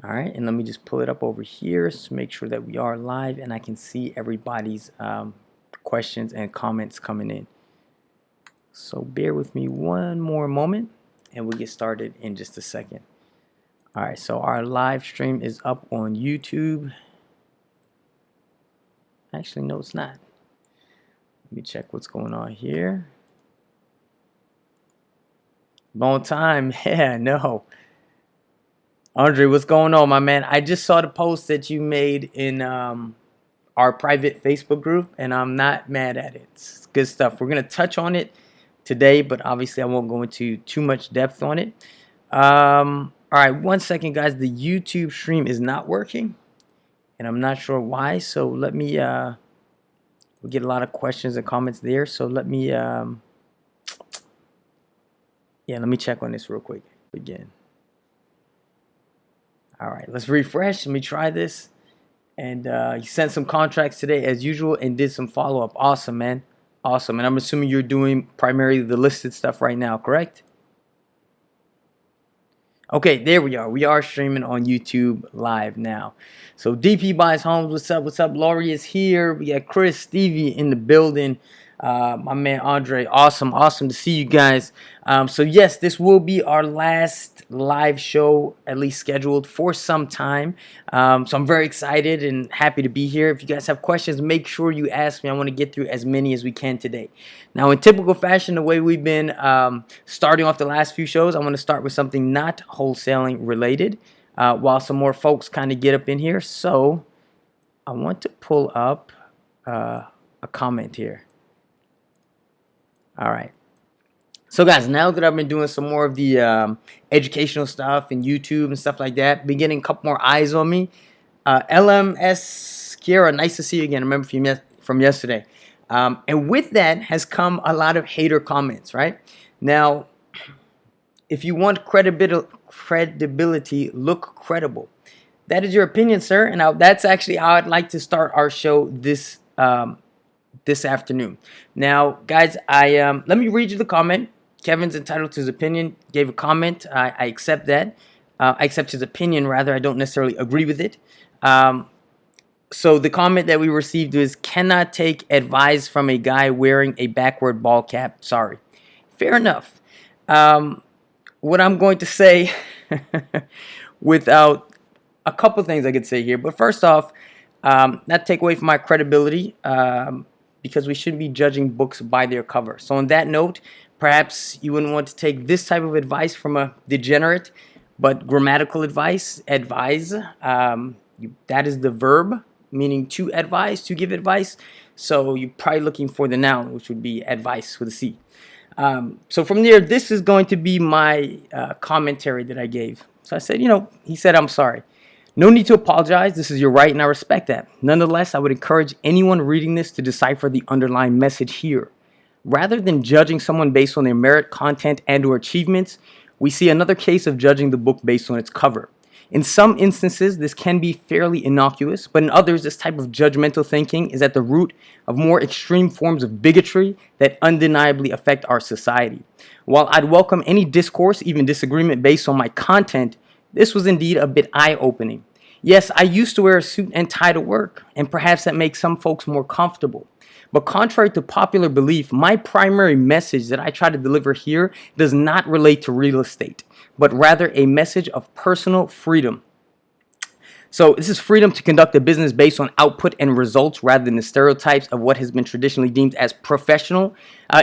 All right, and let me just pull it up over here to make sure that we are live and I can see everybody's questions and comments coming in. So bear with me one more moment and we'll get started in just a second. All right, so our live stream is up on YouTube. Actually, no, it's not. Let me check what's going on here. Long time. Yeah, no. Andre, what's going on, my man? I just saw the post that you made in our private Facebook group, and I'm not mad at it. It's good stuff. We're going to touch on it today, but obviously I won't go into too much depth on it. All right, one second, guys. The YouTube stream is not working, and I'm not sure why. So let me, we get a lot of questions and comments there. So let me, yeah, let me check on this real quick again. All right, let's refresh. Let me try this. And you sent some contracts today as usual and did some follow-up. Awesome, man. Awesome. And I'm assuming you're doing primarily the listed stuff right now, correct? Okay, there we are. We are streaming on YouTube live now. So DP Buys Homes, what's up? What's up? Laurie is here. We got Chris, Stevie in the building. My man Andre, awesome to see you guys. So yes, this will be our last live show, at least scheduled for some time. So I'm very excited and happy to be here. If you guys have questions, make sure you ask me. I want to get through as many as we can today. Now, in typical fashion, the way we've been starting off the last few shows, I want to start with something not wholesaling related, while some more folks kind of get up in here. So I want to pull up a comment here. All right. So guys, now that I've been doing some more of the educational stuff and YouTube and stuff like that, been getting a couple more eyes on me. LMS Kiera, nice to see you again. I remember from yesterday. And with that has come a lot of hater comments, right? Now, if you want credibility, look credible. That is your opinion, sir. And that's actually how I'd like to start our show this afternoon. Now, guys, let me read you the comment. Kevin's entitled to his opinion. Gave a comment. I accept that. I accept his opinion, rather. I don't necessarily agree with it. So the comment that we received was, cannot take advice from a guy wearing a backward ball cap. Sorry. Fair enough. What I'm going to say without a couple things I could say here. But first off, not take away from my credibility, because we shouldn't be judging books by their cover. So on that note, perhaps you wouldn't want to take this type of advice from a degenerate, but grammatical advice. Advise, that is the verb, meaning to advise, to give advice. So you're probably looking for the noun, which would be advice with a C. So from there, this is going to be my commentary that I gave. So I said, he said, I'm sorry. No need to apologize. This is your right, and I respect that. Nonetheless, I would encourage anyone reading this to decipher the underlying message here. Rather than judging someone based on their merit, content, and/or achievements, we see another case of judging the book based on its cover. In some instances, this can be fairly innocuous, but in others, this type of judgmental thinking is at the root of more extreme forms of bigotry that undeniably affect our society. While I'd welcome any discourse, even disagreement based on my content, this was indeed a bit eye-opening. Yes, I used to wear a suit and tie to work, and perhaps that makes some folks more comfortable. But contrary to popular belief, my primary message that I try to deliver here does not relate to real estate, but rather a message of personal freedom. So this is freedom to conduct a business based on output and results rather than the stereotypes of what has been traditionally deemed as professional.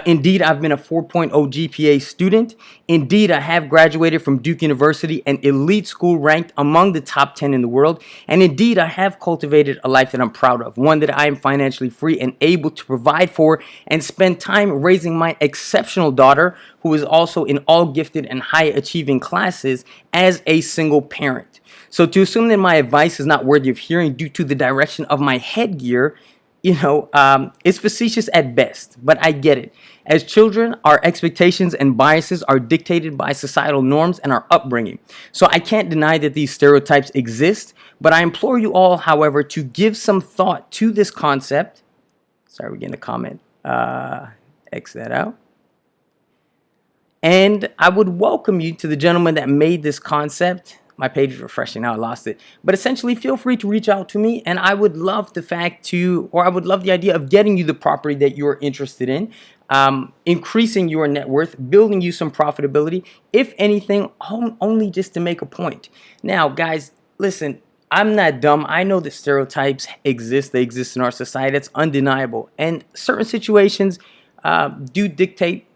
Indeed, I've been a 4.0 GPA student. Indeed, I have graduated from Duke University, an elite school ranked among the top 10 in the world. And indeed, I have cultivated a life that I'm proud of, one that I am financially free and able to provide for and spend time raising my exceptional daughter, who is also in all gifted and high achieving classes, as a single parent. So to assume that my advice is not worthy of hearing due to the direction of my headgear, is facetious at best, but I get it. As children, our expectations and biases are dictated by societal norms and our upbringing. So I can't deny that these stereotypes exist, but I implore you all, however, to give some thought to this concept. Sorry, we're getting a comment. X that out. And I would welcome you to the gentleman that made this concept my page is refreshing now. I lost it, but essentially, feel free to reach out to me, and I would love I would love the idea of getting you the property that you're interested in, increasing your net worth, building you some profitability. If anything, only just to make a point. Now, guys, listen. I'm not dumb. I know that stereotypes exist. They exist in our society. That's undeniable. And certain situations do dictate,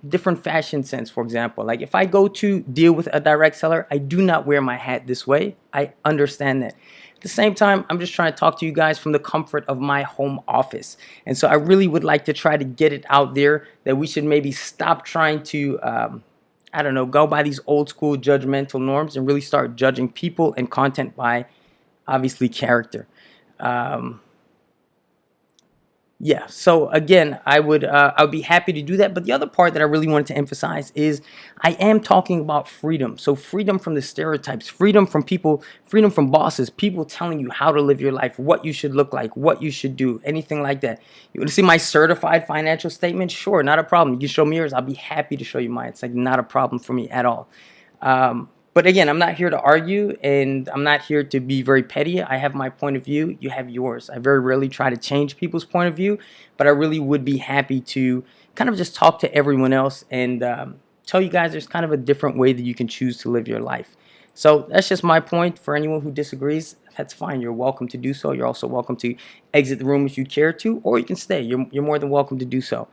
different fashion sense. For example, like if I go to deal with a direct seller, I do not wear my hat this way. I understand that. At the same time, I'm just trying to talk to you guys from the comfort of my home office. And so I really would like to try to get it out there that we should maybe stop trying to I don't know, go by these old school judgmental norms and really start judging people and content by obviously character. Um, yeah. So again, I would be happy to do that. But the other part that I really wanted to emphasize is I am talking about freedom. So freedom from the stereotypes, freedom from people, freedom from bosses, people telling you how to live your life, what you should look like, what you should do, anything like that. You want to see my certified financial statement? Sure, not a problem. You can show me yours. I'll be happy to show you mine. It's like not a problem for me at all. But again, I'm not here to argue, and I'm not here to be very petty. I have my point of view. You have yours. I very rarely try to change people's point of view, but I really would be happy to kind of just talk to everyone else and tell you guys there's kind of a different way that you can choose to live your life. So that's just my point. For anyone who disagrees, that's fine. You're welcome to do so. You're also welcome to exit the room if you care to, or you can stay. You're more than welcome to do so.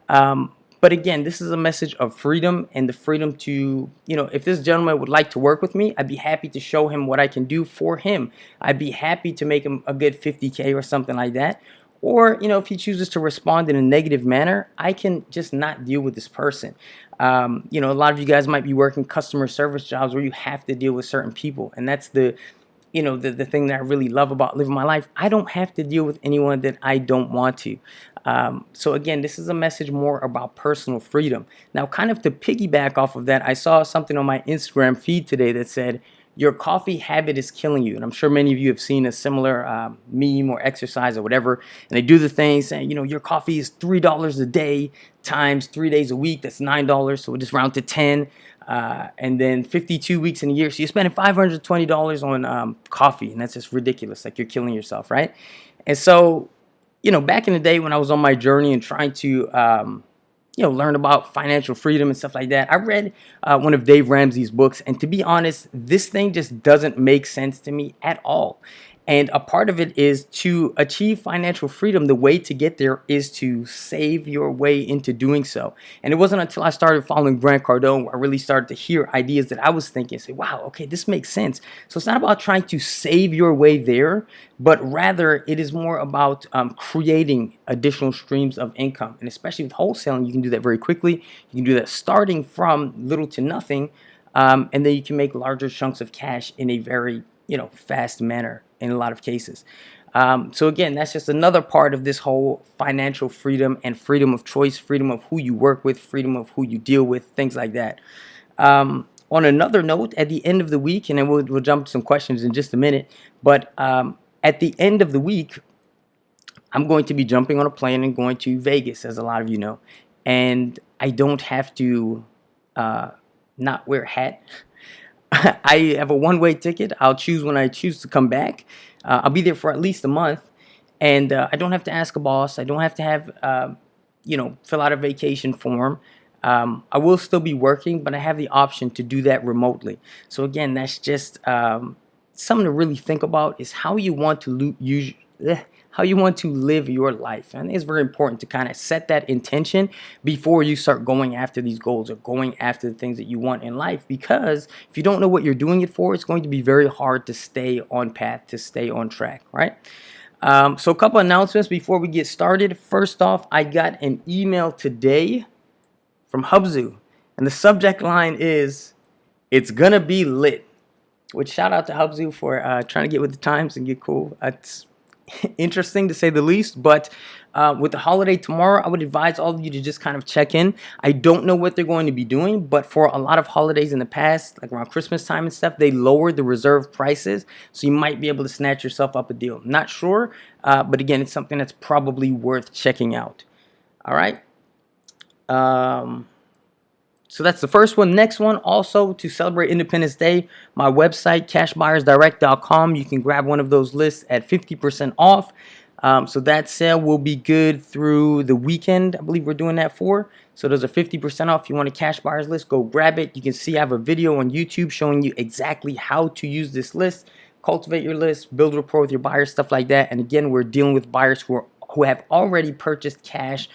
Um, but again, this is a message of freedom and the freedom to, if this gentleman would like to work with me, I'd be happy to show him what I can do for him. I'd be happy to make him a good 50K or something like that. Or, if he chooses to respond in a negative manner, I can just not deal with this person. A lot of you guys might be working customer service jobs where you have to deal with certain people. And that's the thing that I really love about living my life. I don't have to deal with anyone that I don't want to. So again, this is a message more about personal freedom. Now, kind of to piggyback off of that, I saw something on my Instagram feed today that said, your coffee habit is killing you. And I'm sure many of you have seen a similar meme or exercise or whatever. And they do the thing saying, your coffee is $3 a day times 3 days a week. That's $9. So we'll just round to 10. And then 52 weeks in a year. So you're spending $520 on coffee. And that's just ridiculous. Like you're killing yourself, right? And so, back in the day when I was on my journey and trying to, learn about financial freedom and stuff like that, I read one of Dave Ramsey's books. And to be honest, this thing just doesn't make sense to me at all. And a part of it is to achieve financial freedom. The way to get there is to save your way into doing so. And it wasn't until I started following Grant Cardone where I really started to hear ideas that I was thinking, say, wow, okay, this makes sense. So it's not about trying to save your way there, but rather it is more about creating additional streams of income. And especially with wholesaling, you can do that very quickly. You can do that starting from little to nothing. And then you can make larger chunks of cash in a very fast manner in a lot of cases. So again, that's just another part of this whole financial freedom and freedom of choice, freedom of who you work with, freedom of who you deal with, things like that. On another note, at the end of the week, and then we'll jump to some questions in just a minute, but at the end of the week, I'm going to be jumping on a plane and going to Vegas, as a lot of you know. And I don't have to not wear a hat. I have a one-way ticket. I'll choose when I choose to come back. I'll be there for at least a month, and I don't have to ask a boss. I don't have to have, fill out a vacation form. I will still be working, but I have the option to do that remotely. So again, that's just something to really think about, is how you want to how you want to live your life. And it's very important to kind of set that intention before you start going after these goals or going after the things that you want in life. Because if you don't know what you're doing it for, it's going to be very hard to stay on path, to stay on track, right? So a couple announcements before we get started. First off, I got an email today from Hubzu, and the subject line is, "It's gonna be lit." Which, shout out to Hubzu for trying to get with the times and get cool. It's interesting to say the least, but with the holiday tomorrow, I would advise all of you to just kind of check in. I don't know what they're going to be doing, but for a lot of holidays in the past, like around Christmas time and stuff, they lowered the reserve prices, so you might be able to snatch yourself up a deal. Not sure, but again, it's something that's probably worth checking out. All right. So that's the first one. Next one, also to celebrate Independence Day, my website, cashbuyersdirect.com. You can grab one of those lists at 50% off. So that sale will be good through the weekend. I believe we're doing that for. So those are 50% off. If you want a cash buyers list, go grab it. You can see I have a video on YouTube showing you exactly how to use this list, cultivate your list, build rapport with your buyers, stuff like that. And again, we're dealing with buyers who have already purchased cash.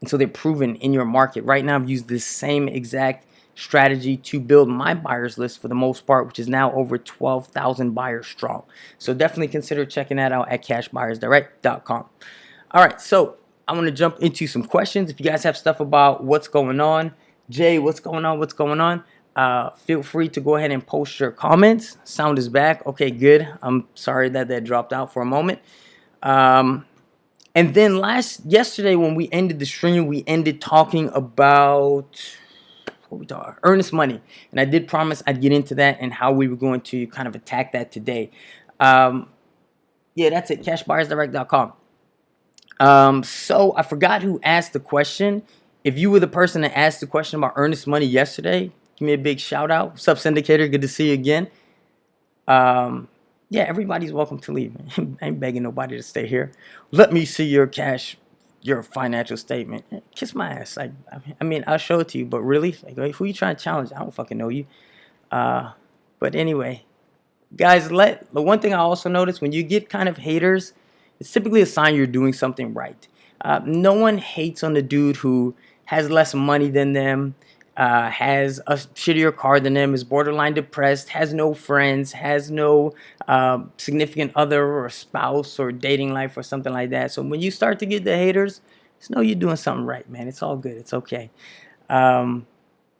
And so they're proven in your market. Right now, I've used this same exact strategy to build my buyers list for the most part, which is now over 12,000 buyers strong. So definitely consider checking that out at cashbuyersdirect.com. All right, so I want to jump into some questions. If you guys have stuff about what's going on, Jay, what's going on, feel free to go ahead and post your comments. Sound is back. Okay, good. I'm sorry that dropped out for a moment. And then yesterday when we ended the stream, we ended talking about earnest money, and I did promise I'd get into that and how we were going to kind of attack that today. Yeah, that's it. Cashbuyersdirect.com. So I forgot who asked the question. If you were the person that asked the question about earnest money yesterday, give me a big shout out. What's up, syndicator? Good to see you again. Yeah, everybody's welcome to leave. I ain't begging nobody to stay here. Let me see your financial statement. Kiss my ass. I mean, I'll show it to you, but really, like, who you trying to challenge? I don't fucking know you. But anyway, guys, the one thing I also noticed, when you get kind of haters, it's typically a sign you're doing something right. No one hates on the dude who has less money than them, has a shittier car than them, is borderline depressed, has no friends, has no significant other or spouse or dating life or something like that. So when you start to get the haters, just know you're doing something right, man. It's all good. It's okay. All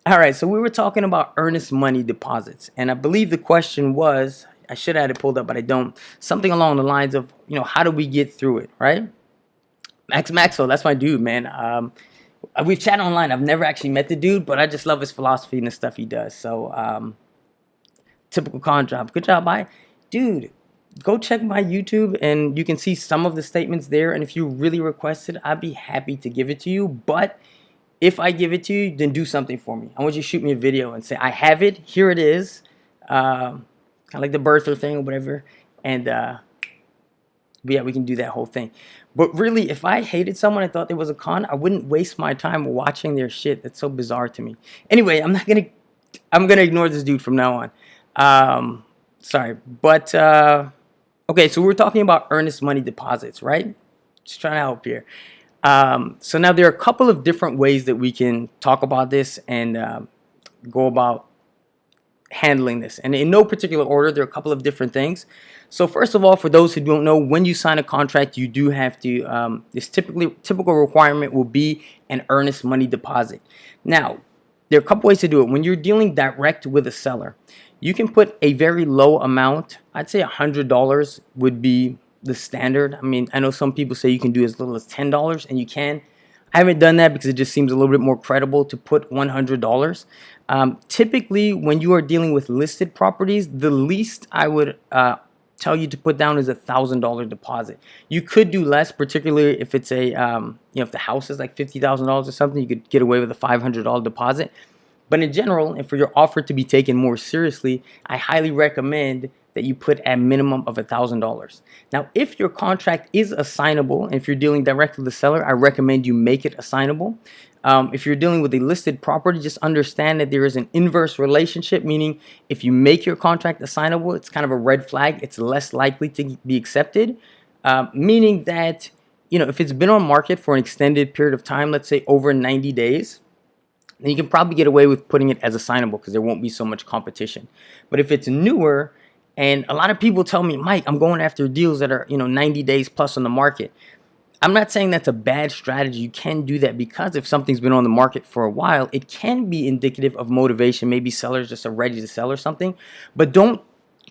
right, so we were talking about earnest money deposits, and I believe the question was, I should have had it pulled up, but I don't, something along the lines of, how do we get through it, right? Maxwell, that's my dude, man. We've chatted online. I've never actually met the dude, but I just love his philosophy and the stuff he does. So, typical con job. Good job, bye. Dude, go check my YouTube, and you can see some of the statements there. And if you really request it, I'd be happy to give it to you. But if I give it to you, then do something for me. I want you to shoot me a video and say, I have it. Here it is. Kind of like the birther thing or whatever. And, but yeah, we can do that whole thing. But really, if I hated someone and thought there was a con, I wouldn't waste my time watching their shit. That's so bizarre to me. Anyway, I'm gonna ignore this dude from now on. Sorry, but okay. So we're talking about earnest money deposits, right? Just trying to help here. So now there are a couple of different ways that we can talk about this and go about handling this, and in no particular order. There are a couple of different things. So first of all, for those who don't know, when you sign a contract, you do have to, this typical requirement will be an earnest money deposit. Now, there are a couple ways to do it. When you're dealing direct with a seller, you can put a very low amount. I'd say $100 would be the standard. I mean, I know some people say you can do as little as $10, and you can. I haven't done that because it just seems a little bit more credible to put $100. Typically, when you are dealing with listed properties, the least I would tell you to put down is $1,000 deposit. You could do less, particularly if it's a if the house is like $50,000 or something, you could get away with a $500 deposit. But in general, and for your offer to be taken more seriously, I highly recommend that you put a minimum of $1,000. Now, if your contract is assignable, and if you're dealing directly with the seller, I recommend you make it assignable. If you're dealing with a listed property, just understand that there is an inverse relationship, meaning if you make your contract assignable, it's kind of a red flag. It's less likely to be accepted, meaning that, if it's been on market for an extended period of time, let's say over 90 days, then you can probably get away with putting it as assignable because there won't be so much competition. But if it's newer, and a lot of people tell me, Mike, I'm going after deals that are 90 days plus on the market. I'm not saying that's a bad strategy. You can do that because if something's been on the market for a while, it can be indicative of motivation. Maybe sellers just are ready to sell or something. But don't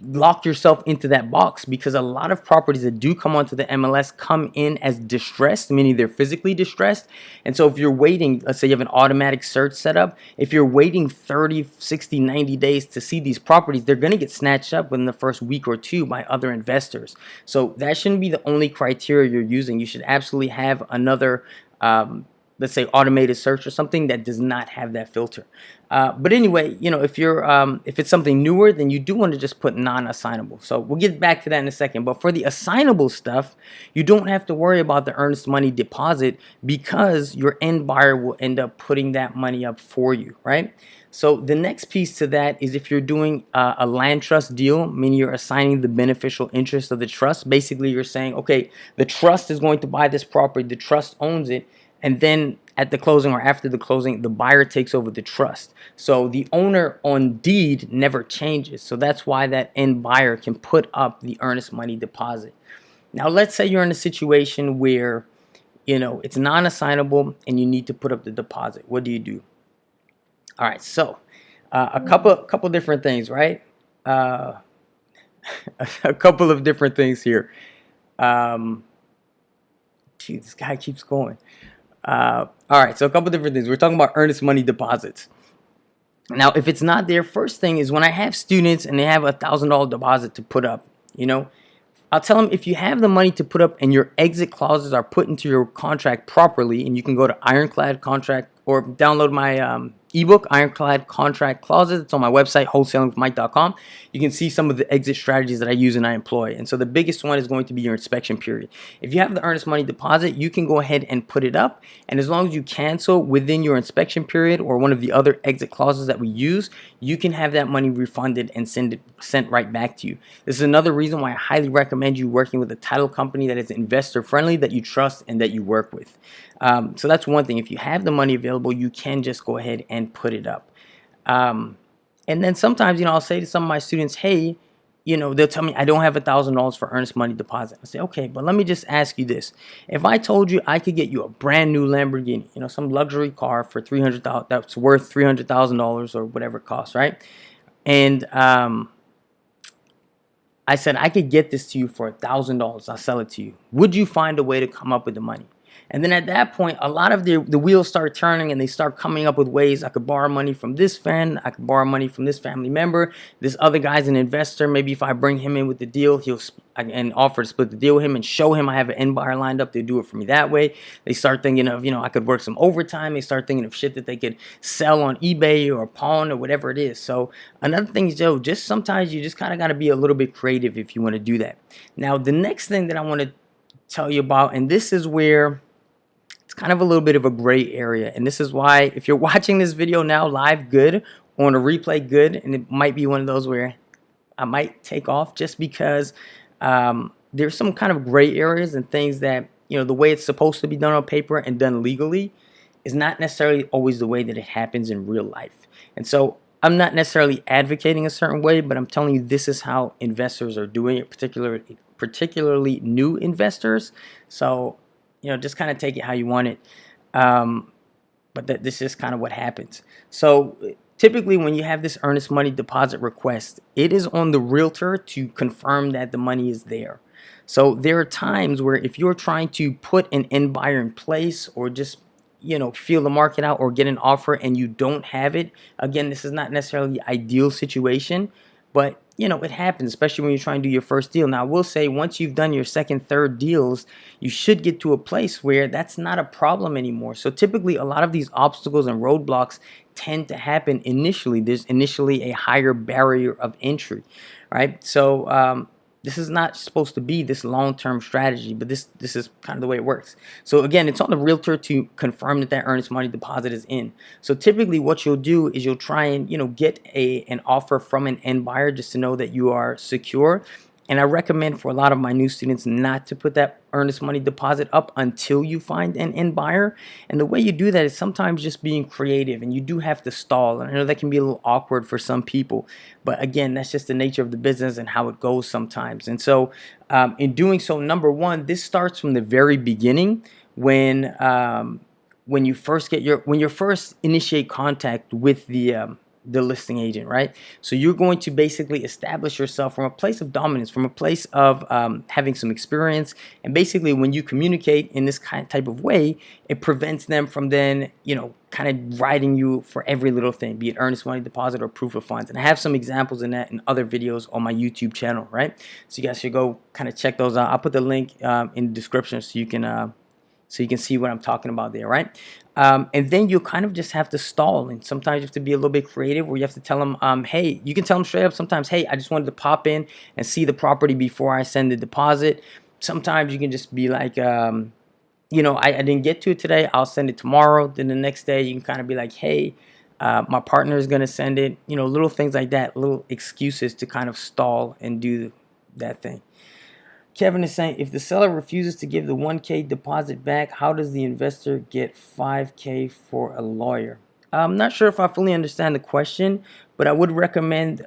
lock yourself into that box, because a lot of properties that do come onto the MLS come in as distressed, meaning they're physically distressed. And so if you're waiting, let's say you have an automatic search set up, if you're waiting 30, 60, 90 days to see these properties, they're going to get snatched up within the first week or two by other investors. So that shouldn't be the only criteria you're using. You should absolutely have another let's say automated search or something that does not have that filter. But anyway, if it's something newer, then you do want to just put non-assignable. So we'll get back to that in a second. But for the assignable stuff, you don't have to worry about the earnest money deposit because your end buyer will end up putting that money up for you, right? So the next piece to that is if you're doing a land trust deal, meaning you're assigning the beneficial interest of the trust. Basically, you're saying, okay, the trust is going to buy this property, the trust owns it, and then at the closing or after the closing, the buyer takes over the trust. So the owner on deed never changes. So that's why that end buyer can put up the earnest money deposit. Now, let's say you're in a situation where, it's non-assignable and you need to put up the deposit. What do you do? All right, so a couple different things, right? A couple of different things here. This guy keeps going. All right, so a couple different things. We're talking about earnest money deposits. Now, if it's not there, first thing is when I have students and they have $1,000 deposit to put up, I'll tell them if you have the money to put up and your exit clauses are put into your contract properly, and you can go to Ironclad Contract or download my ebook, Ironclad Contract Clauses. It's on my website, wholesalingwithmike.com. You can see some of the exit strategies that I use and I employ. And so the biggest one is going to be your inspection period. If you have the earnest money deposit, you can go ahead and put it up. And as long as you cancel within your inspection period or one of the other exit clauses that we use, you can have that money refunded and sent right back to you. This is another reason why I highly recommend you working with a title company that is investor friendly, that you trust and that you work with. So that's one thing. If you have the money available, you can just go ahead and put it up. And then sometimes, I'll say to some of my students, hey, they'll tell me I don't have $1,000 for earnest money deposit. I say, okay, but let me just ask you this. If I told you I could get you a brand new Lamborghini, some luxury car for $300,000, that's worth $300,000 or whatever it costs, right? And I said, I could get this to you for $1,000. I'll sell it to you. Would you find a way to come up with the money? And then at that point, a lot of the wheels start turning and they start coming up with ways. I could borrow money from this friend. I could borrow money from this family member. This other guy's an investor. Maybe if I bring him in with the deal, and offer to split the deal with him and show him I have an end buyer lined up. They do it for me that way. They start thinking of, I could work some overtime. They start thinking of shit that they could sell on eBay or pawn or whatever it is. So another thing is, just sometimes you just kind of got to be a little bit creative if you want to do that. Now, the next thing that I want to tell you about, and this is where it's kind of a little bit of a gray area. And this is why if you're watching this video now live, good, or on a replay, good, and it might be one of those where I might take off just because there's some kind of gray areas and things that, the way it's supposed to be done on paper and done legally is not necessarily always the way that it happens in real life. And so I'm not necessarily advocating a certain way, but I'm telling you this is how investors are doing it, particularly new investors. So just kind of take it how you want it. But this is kind of what happens. So typically when you have this earnest money deposit request, it is on the realtor to confirm that the money is there. So there are times where if you're trying to put an end buyer in place or just feel the market out or get an offer and you don't have it, again, this is not necessarily the ideal situation, but it happens, especially when you're trying to do your first deal. Now, I will say once you've done your second, third deals, you should get to a place where that's not a problem anymore. So typically a lot of these obstacles and roadblocks tend to happen initially. There's initially a higher barrier of entry, right? So this is not supposed to be this long-term strategy, but this is kind of the way it works. So again, it's on the realtor to confirm that earnest money deposit is in. So typically what you'll do is you'll try and get an offer from an end buyer just to know that you are secure. And I recommend for a lot of my new students not to put that earnest money deposit up until you find an end buyer. And the way you do that is sometimes just being creative, and you do have to stall. And I know that can be a little awkward for some people, but again, that's just the nature of the business and how it goes sometimes. And so in doing so, number one, this starts from the very beginning when you first initiate contact with the listing agent, right? So you're going to basically establish yourself from a place of dominance, from a place of having some experience. And basically when you communicate in this type of way, it prevents them from then, kind of riding you for every little thing, be it earnest money deposit or proof of funds. And I have some examples in that in other videos on my YouTube channel, right? So you guys should go kind of check those out. I'll put the link in the description so you can So you can see what I'm talking about there, right? And then you kind of just have to stall. And sometimes you have to be a little bit creative where you have to tell them, hey, you can tell them straight up sometimes, hey, I just wanted to pop in and see the property before I send the deposit. Sometimes you can just be like, I didn't get to it today. I'll send it tomorrow. Then the next day you can kind of be like, hey, my partner is going to send it. Little things like that, little excuses to kind of stall and do that thing. Kevin is saying, if the seller refuses to give the 1K deposit back, how does the investor get 5K for a lawyer? I'm not sure if I fully understand the question, but I would recommend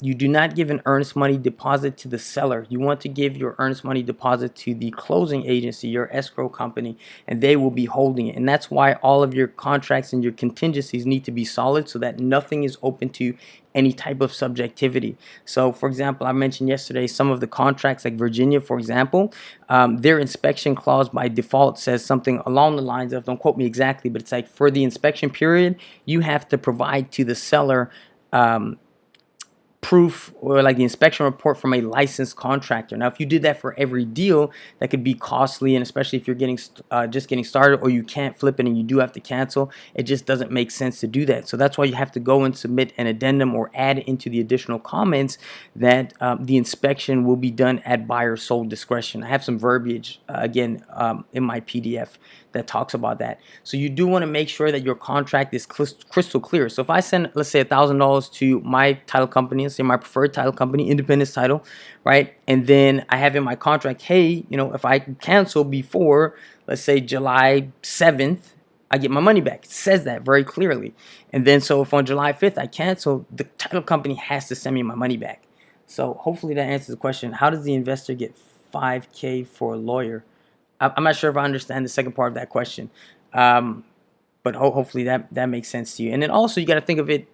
you do not give an earnest money deposit to the seller. You want to give your earnest money deposit to the closing agency, your escrow company, and they will be holding it. And that's why all of your contracts and your contingencies need to be solid so that nothing is open to any type of subjectivity. So, for example, I mentioned yesterday some of the contracts, like Virginia, for example, their inspection clause by default says something along the lines of, don't quote me exactly, but it's like for the inspection period, you have to provide to the seller proof or like the inspection report from a licensed contractor. Now, if you did that for every deal, that could be costly, and especially if you're just getting started or you can't flip it and you do have to cancel, it just doesn't make sense to do that. So that's why you have to go and submit an addendum or add into the additional comments that the inspection will be done at buyer's sole discretion. I have some verbiage again in my PDF that talks about that. So you do want to make sure that your contract is crystal clear. So if I send, let's say, $1,000 to my title company, let's say my preferred title company, Independence Title, right? And then I have in my contract, hey, if I cancel before, let's say, July 7th, I get my money back. It says that very clearly. And then so if on July 5th I cancel, the title company has to send me my money back. So hopefully that answers the question. How does the investor get 5K for a lawyer? I'm not sure if I understand the second part of that question, but hopefully that makes sense to you. And then also you got to think of it,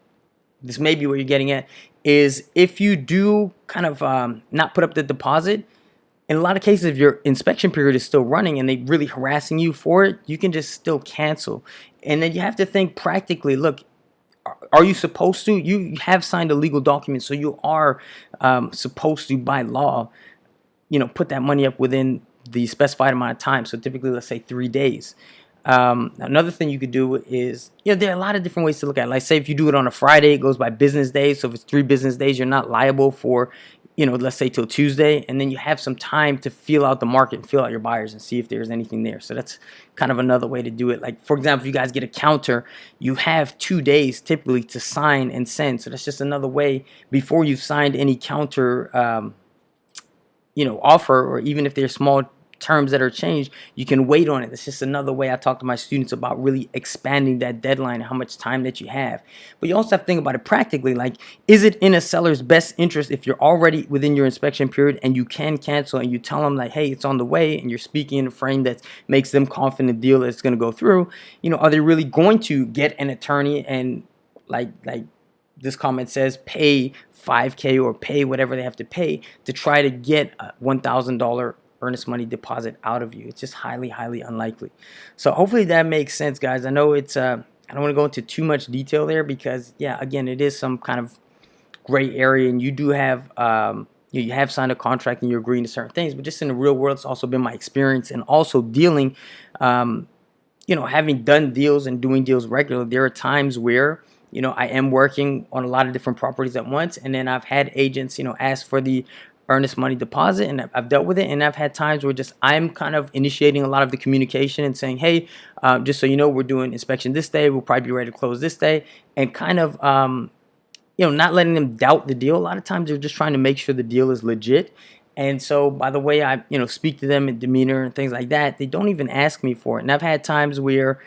this may be what you're getting at, is if you do kind of not put up the deposit, in a lot of cases, if your inspection period is still running and they really harassing you for it, you can just still cancel. And then you have to think practically, look, are you supposed to? You have signed a legal document, so you are supposed to, by law, put that money up within the specified amount of time. So typically, let's say 3 days. Another thing you could do is, there are a lot of different ways to look at it. Like, say if you do it on a Friday, it goes by business days. So if it's 3 business days, you're not liable for, let's say till Tuesday. And then you have some time to feel out the market and feel out your buyers and see if there's anything there. So that's kind of another way to do it. Like, for example, if you guys get a counter, you have 2 days typically to sign and send. So that's just another way before you've signed any counter offer, or even if there's small terms that are changed, you can wait on it. It's just another way I talk to my students about really expanding that deadline and how much time that you have. But you also have to think about it practically. Like, is it in a seller's best interest if you're already within your inspection period and you can cancel, and you tell them like, hey, it's on the way, and you're speaking in a frame that makes them confident the deal is going to go through? Are they really going to get an attorney and like this comment says, pay 5K or pay whatever they have to pay to try to get a $1,000 earnest money deposit out of you? It's just highly, highly unlikely. So hopefully that makes sense, guys. I know it's I don't want to go into too much detail there because, yeah, again, it is some kind of gray area, and you do have you have signed a contract and you're agreeing to certain things. But just in the real world, it's also been my experience, and also dealing, having done deals and doing deals regularly, there are times where I am working on a lot of different properties at once, and then I've had agents ask for the earnest money deposit, and I've dealt with it. And I've had times where just I'm kind of initiating a lot of the communication and saying, hey, just so you know, we're doing inspection this day, we'll probably be ready to close this day, and kind of not letting them doubt the deal. A lot of times they're just trying to make sure the deal is legit. And so by the way I speak to them in demeanor and things like that, they don't even ask me for it. And I've had times where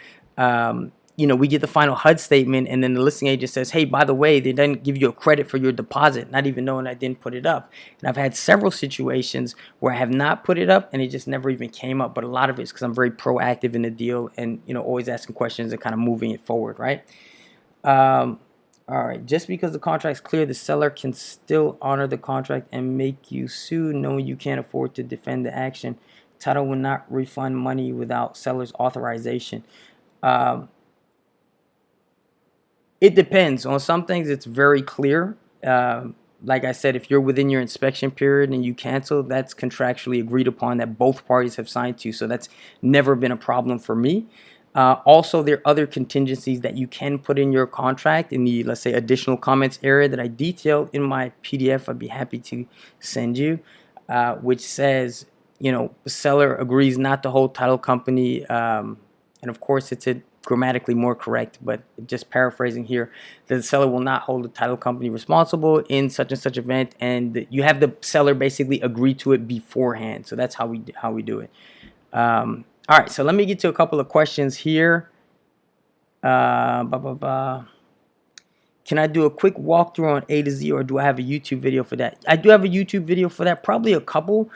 we get the final HUD statement, and then the listing agent says, hey, by the way, they didn't give you a credit for your deposit, not even knowing I didn't put it up. And I've had several situations where I have not put it up and it just never even came up. But a lot of it's because I'm very proactive in the deal and always asking questions and kind of moving it forward, right? All right, just because the contract's clear, the seller can still honor the contract and make you sue knowing you can't afford to defend the action. Title will not refund money without seller's authorization. It depends. On some things, it's very clear. like I said, if you're within your inspection period and you cancel, that's contractually agreed upon that both parties have signed to. So that's never been a problem for me. Also, there are other contingencies that you can put in your contract in the, let's say, additional comments area that I detailed in my PDF. I'd be happy to send you, which says, the seller agrees not to hold title company. And of course, it's grammatically more correct, but just paraphrasing here, the seller will not hold the title company responsible in such and such event, and you have the seller basically agree to it beforehand. So that's how we do it. All right, so let me get to a couple of questions here. Can I do a quick walkthrough on A to Z, or do I have a YouTube video for that? I do have a YouTube video for that, probably a couple.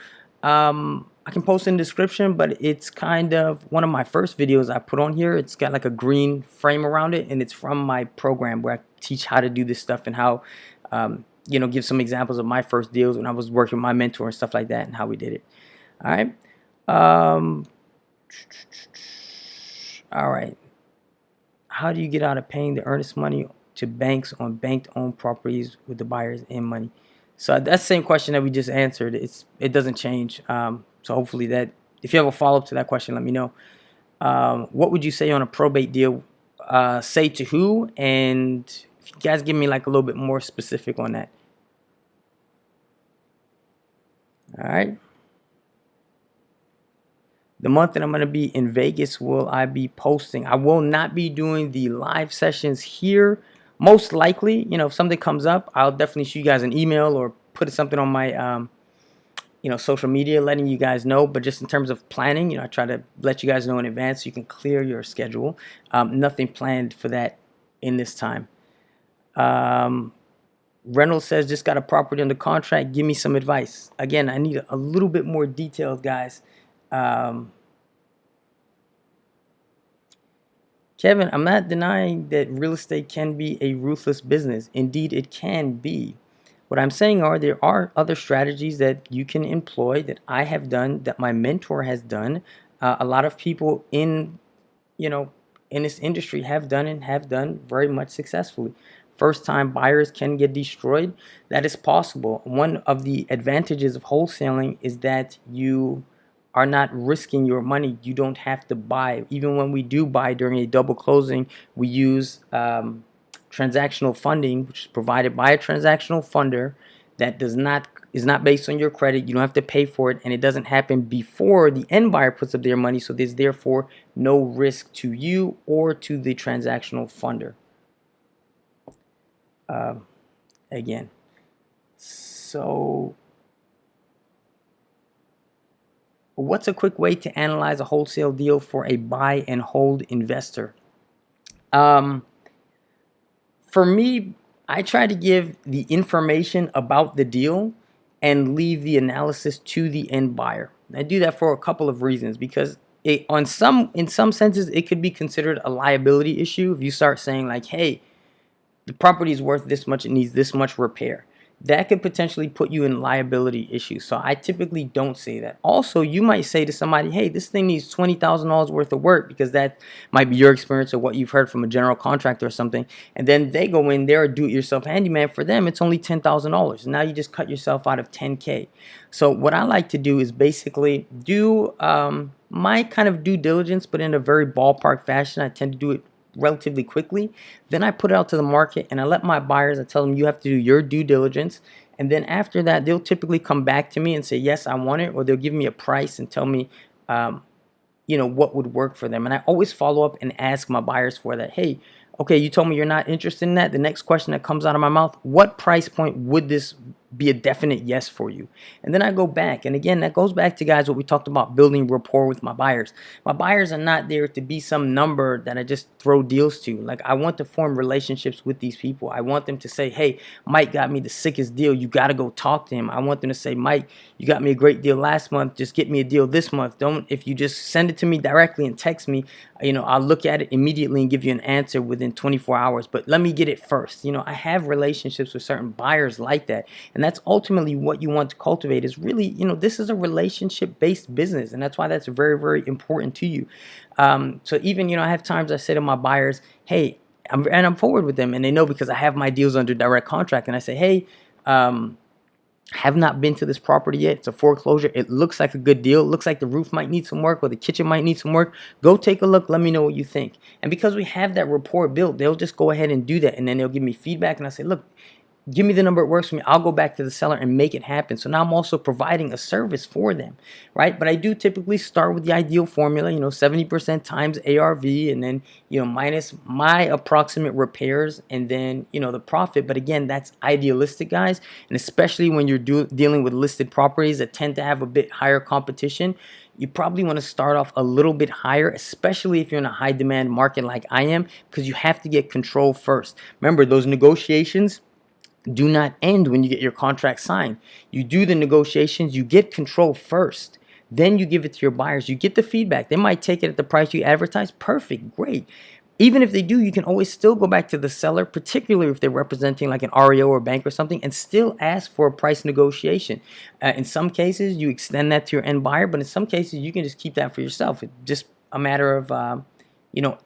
I can post in the description, but it's kind of one of my first videos I put on here. It's got like a green frame around it, and it's from my program where I teach how to do this stuff and how, give some examples of my first deals when I was working with my mentor and stuff like that and how we did it. All right. All right. How do you get out of paying the earnest money to banks on bank-owned properties with the buyers in money? So that's the same question that we just answered. It doesn't change. So hopefully that, if you have a follow-up to that question, let me know. What would you say on a probate deal? Say to who? And if you guys give me like a little bit more specific on that. All right. The month that I'm going to be in Vegas, will I be posting? I will not be doing the live sessions here. Most likely, if something comes up, I'll definitely shoot you guys an email or put something on my social media letting you guys know. But just in terms of planning, I try to let you guys know in advance so you can clear your schedule. Nothing planned for that in this time. Reynolds says, just got a property under contract. Give me some advice. Again, I need a little bit more details, guys. Kevin, I'm not denying that real estate can be a ruthless business. Indeed, it can be. What I'm saying there are other strategies that you can employ that I have done, that my mentor has done. A lot of people in this industry have done very much successfully. First-time buyers can get destroyed. That is possible. One of the advantages of wholesaling is that you are not risking your money. You don't have to buy. Even when we do buy during a double closing, we use transactional funding, which is provided by a transactional funder that is not based on your credit. You don't have to pay for it, and it doesn't happen before the end buyer puts up their money. So there's therefore no risk to you or to the transactional funder. Again, so what's a quick way to analyze a wholesale deal for a buy and hold investor? For me, I try to give the information about the deal and leave the analysis to the end buyer. I do that for a couple of reasons, because in some senses, it could be considered a liability issue if you start saying like, hey, the property is worth this much, it needs this much repair. That could potentially put you in liability issues. So I typically don't say that. Also, you might say to somebody, hey, this thing needs $20,000 worth of work, because that might be your experience or what you've heard from a general contractor or something. And then they go in, they're a do-it-yourself handyman. For them, it's only $10,000. Now you just cut yourself out of $10K. So what I like to do is basically do my kind of due diligence, but in a very ballpark fashion. I tend to do it relatively quickly. Then I put it out to the market, and I let my buyers, I tell them, you have to do your due diligence. And then after that, they'll typically come back to me and say, yes, I want it, or they'll give me a price and tell me what would work for them. And I always follow up and ask my buyers for that. Hey, okay, you told me you're not interested in that. The next question that comes out of my mouth, what price point would this be a definite yes for you? And then I go back, and again, that goes back to, guys, what we talked about, building rapport with my buyers. My buyers are not there to be some number that I just throw deals to. Like, I want to form relationships with these people. I want them to say, hey, Mike got me the sickest deal, you got to go talk to him. I want them to say, Mike, you got me a great deal last month, just get me a deal this month. If you just send it to me directly and text me, I'll look at it immediately and give you an answer within 24 hours, but let me get it first. I have relationships with certain buyers like that. And that's ultimately what you want to cultivate, is really, this is a relationship-based business. And that's why that's very, very important to you. So even, I have times I say to my buyers, hey, I'm forward with them, and they know because I have my deals under direct contract. And I say, hey, have not been to this property yet, it's a foreclosure, it looks like a good deal, it looks like the roof might need some work or the kitchen might need some work, go take a look, let me know what you think. And because we have that rapport built, they'll just go ahead and do that, and then they'll give me feedback, and I say, look, give me the number, it works for me, I'll go back to the seller and make it happen. So now I'm also providing a service for them, right? But I do typically start with the ideal formula, 70% times ARV, and then minus my approximate repairs, and then the profit. But again, that's idealistic, guys, and especially when you're dealing with listed properties that tend to have a bit higher competition, you probably want to start off a little bit higher, especially if you're in a high demand market like I am, because you have to get control first. Remember, those negotiations do not end when you get your contract signed. You do the negotiations, you get control first. Then you give it to your buyers. You get the feedback. They might take it at the price you advertise. Perfect, great. Even if they do, you can always still go back to the seller, particularly if they're representing like an REO or bank or something, and still ask for a price negotiation. In some cases, you extend that to your end buyer, but in some cases, you can just keep that for yourself. It's just a matter of,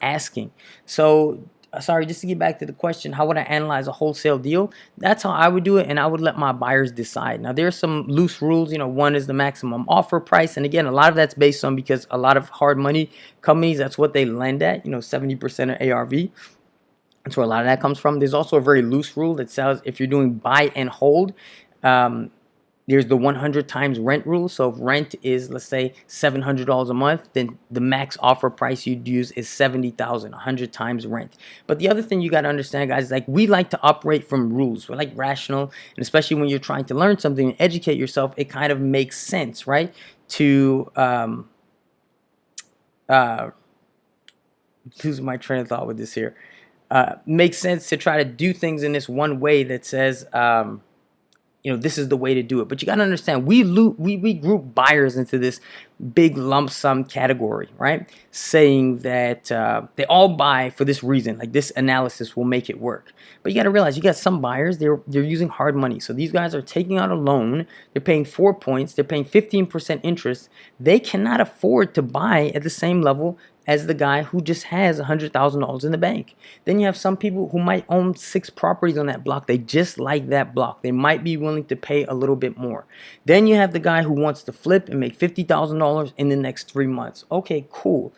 asking. So, sorry, just to get back to the question, how would I analyze a wholesale deal? That's how I would do it, and I would let my buyers decide. Now, there's some loose rules. One is the maximum offer price, and again, a lot of that's based on, because a lot of hard money companies, that's what they lend at, 70% of ARV. That's where a lot of that comes from. There's also a very loose rule that says if you're doing buy and hold, there's the 100 times rent rule. So if rent is, let's say, $700 a month, then the max offer price you'd use is $70,000, 100 times rent. But the other thing you got to understand, guys, is like we like to operate from rules. We're like rational, and especially when you're trying to learn something and educate yourself, it kind of makes sense, right? To lose my train of thought with this here. Makes sense to try to do things in this one way that says, this is the way to do it. But you got to understand, we group buyers into this big lump sum category, right? Saying that they all buy for this reason, like this analysis will make it work. But you got to realize, you got some buyers, they're using hard money. So these guys are taking out a loan, they're paying 4 points, they're paying 15% interest. They cannot afford to buy at the same level as the guy who just has $100,000 in the bank. Then you have some people who might own 6 properties on that block. They just like that block. They might be willing to pay a little bit more. Then you have the guy who wants to flip and make $50,000 in the next 3 months. Okay, cool.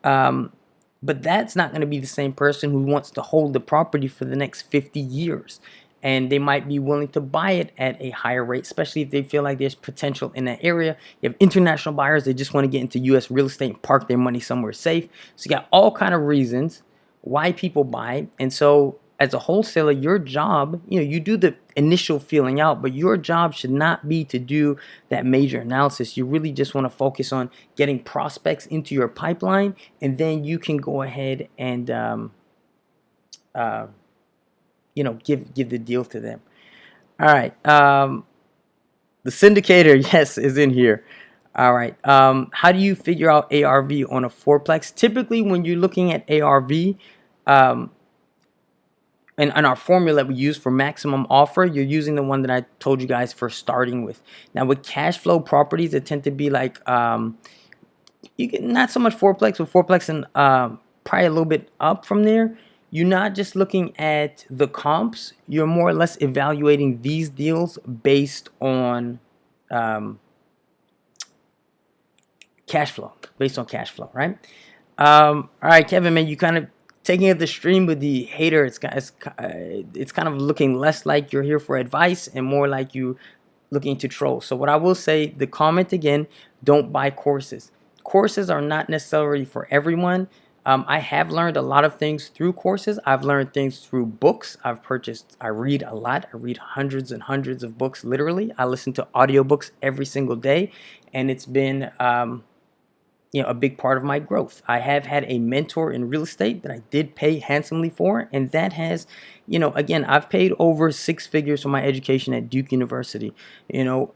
But that's not going to be the same person who wants to hold the property for the next 50 years. And they might be willing to buy it at a higher rate, especially if they feel like there's potential in that area. You have international buyers, they just want to get into U.S. real estate and park their money somewhere safe. So you got all kind of reasons why people buy. And so as a wholesaler, your job, you do the initial feeling out, but your job should not be to do that major analysis. You really just want to focus on getting prospects into your pipeline, and then you can go ahead and give the deal to them. All right. The syndicator, yes, is in here. All right. How do you figure out ARV on a fourplex? Typically, when you're looking at ARV, and our formula that we use for maximum offer, you're using the one that I told you guys for starting with. Now, with cash flow properties, it tend to be like you get not so much fourplex, but fourplex and probably a little bit up from there. You're not just looking at the comps, you're more or less evaluating these deals based on cash flow, right? All right, Kevin, man, you kind of taking it the stream with the hater. It's kind of looking less like you're here for advice and more like you looking to troll. So what I will say, the comment again, don't buy courses. Courses are not necessarily for everyone. I have learned a lot of things through courses. I've learned things through books. I read a lot. I read hundreds and hundreds of books, literally. I listen to audiobooks every single day, and it's been a big part of my growth. I have had a mentor in real estate that I did pay handsomely for, and that has, again, I've paid over 6 figures for my education at Duke University, and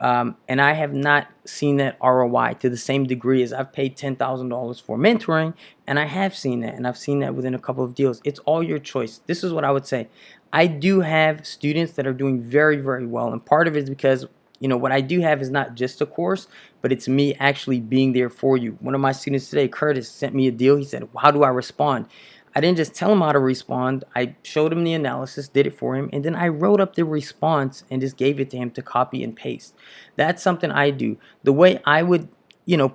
I have not seen that ROI to the same degree as I've paid $10,000 for mentoring, and I have seen that, and I've seen that within a couple of deals. It's all your choice. This is what I would say. I do have students that are doing very, very well, and part of it is because what I do have is not just a course, but it's me actually being there for you. One of my students today, Curtis, sent me a deal. He said, how do I respond? I didn't just tell him how to respond. I showed him the analysis, did it for him, and then I wrote up the response and just gave it to him to copy and paste. That's something I do. The way I would,